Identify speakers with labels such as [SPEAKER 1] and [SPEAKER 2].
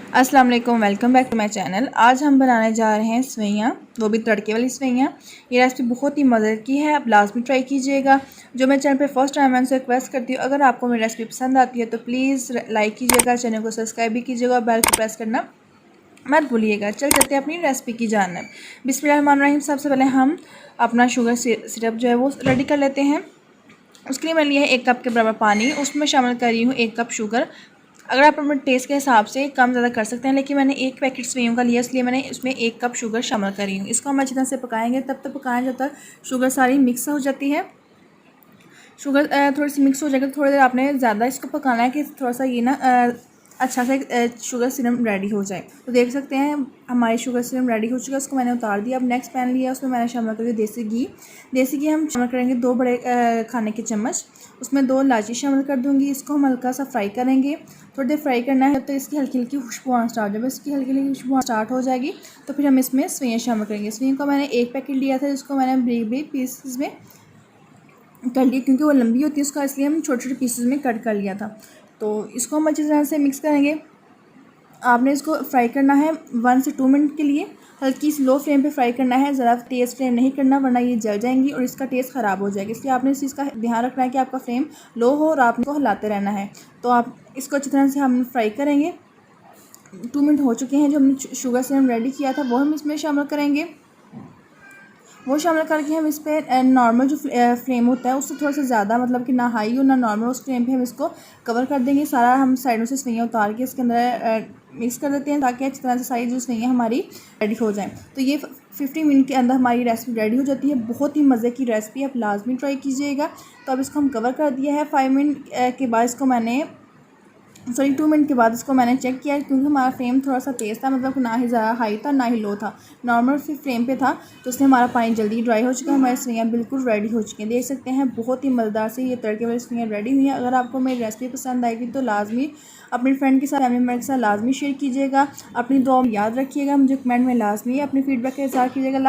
[SPEAKER 1] अस्सलाम वालेकुम, welcome back to my channel. आज हम बनाने जा रहे हैं सेवइयाँ, वो भी तड़के वाली सेवइयाँ। ये रेसिपी बहुत ही मज़े की है, आप लाजमी ट्राई कीजिएगा। जो मेरे चैनल पे फर्स्ट टाइम है उनसे रिक्वेस्ट करती हूँ, अगर आपको मेरी रेसिपी पसंद आती है तो प्लीज़ लाइक कीजिएगा, चैनल को सब्सक्राइब भी कीजिएगा और बेल को प्रेस करना मत भूलिएगा। चलते हैं अपनी रेसिपी की जानब। बिस्मिल्लाहिर्रहमानिर्रहीम। सबसे पहले हम अपना शुगर सिरप जो है वो रेडी कर लेते हैं। उसके लिए मैंने लिया है 1 कप के बराबर पानी, उसमें शामिल कर रही हूँ 1 कप शुगर। अगर आप अपने टेस्ट के हिसाब से कम ज़्यादा कर सकते हैं, लेकिन मैंने 1 पैकेट सेवइयों का लिया, इसलिए मैंने इसमें 1 कप शुगर शामिल कर रही हूँ। इसको हम अच्छी तरह से पकाएंगे, तब तक पकाएं जब तक शुगर सारी मिक्स हो जाती है। शुगर थोड़ी सी मिक्स हो जाएगी तो थोड़ी देर आपने ज़्यादा इसको पकाना है कि थोड़ा सा ये ना अच्छा से शुगर सिरप रेडी हो जाए। तो देख सकते हैं हमारी शुगर सिरप रेडी हो चुका है, उसको मैंने उतार दिया। अब नेक्स्ट पैन लिया, उसमें मैंने शामिल कर दिया देसी घी। देसी घी हम शामिल करेंगे 2 बड़े खाने के चम्मच। उसमें 2 इलायची शामिल कर दूँगी। इसको हम हल्का सा फ्राई करेंगे, थोड़ी देर फ्राई करना है, तो इसकी हल्की हल्की खुशबू आना स्टार्ट जब इसकी हल्की हल्की खुशबू स्टार्ट हो जाएगी तो फिर हम इसमें सेवइयाँ शामिल करेंगे। सेवइयों का मैंने 1 पैकेट लिया था, जिसको मैंने बरीक बरीक पीसेस में कर लिया, क्योंकि वो लंबी होती है उसका, इसलिए हम छोटे छोटे पीसेस में कट कर लिया था। तो इसको हम अच्छी तरह से मिक्स करेंगे। आपने इसको फ्राई करना है 1 से 2 मिनट के लिए, हल्की सी लो फ्लेम पे फ्राई करना है, ज़रा तेज़ फ्लेम नहीं करना वरना ये जल जाएंगी और इसका टेस्ट ख़राब हो जाएगा। इसलिए आपने इस चीज़ का ध्यान रखना है कि आपका फ्लेम लो हो और आपको हिलाते रहना है। तो आप इसको अच्छी तरह से हम फ्राई करेंगे। 2 मिनट हो चुके हैं। जो हमने शुगर से हम रेडी किया था वो हम इसमें शामिल करेंगे। वो शामिल करके हम इस पर नॉर्मल जो फ्लेम होता है उससे थोड़ा सा ज़्यादा, मतलब कि ना हाई हो ना नॉर्मल, उस फ्लेम पे हम इसको कवर कर देंगे। सारा हम साइडों से सेवइयाँ उतार के इसके अंदर मिक्स कर देते हैं, ताकि अच्छी तरह से सारी जो सेवइयाँ हमारी रेडी हो जाएं। तो ये 50 मिनट के अंदर हमारी रेसिपी रेडी हो जाती है। बहुत ही मज़े की रेसिपी, आप लाजमी ट्राई कीजिएगा। तो अब इसको हम कवर कर दिया है। 5 मिनट के बाद इसको मैंने 2 मिनट के बाद इसको मैंने चेक किया, क्योंकि हमारा फ्लेम थोड़ा सा तेज़ था, मतलब ना ही ज़्यादा हाई था ना ही लो था, नॉर्मल फ्लेम पे था। तो इसलिए हमारा पानी जल्दी ड्राई हो चुका है, हमारी सेवइयाँ बिल्कुल रेडी हो चुकी हैं। देख सकते हैं बहुत ही मज़ेदार से ये तड़के वाली सेवइयाँ रेडी हुई हैं। अगर आपको मेरी रेसिपी पसंद आएगी तो लाजमी अपनी फ्रेंड के साथ, फैमिली मेम्बर के साथ लाजमी शेयर कीजिएगा। अपनी दुआ याद रखिएगा, मुझे कमेंट में लाजमी अपनी फीडबैक का इज़हार कीजिएगा।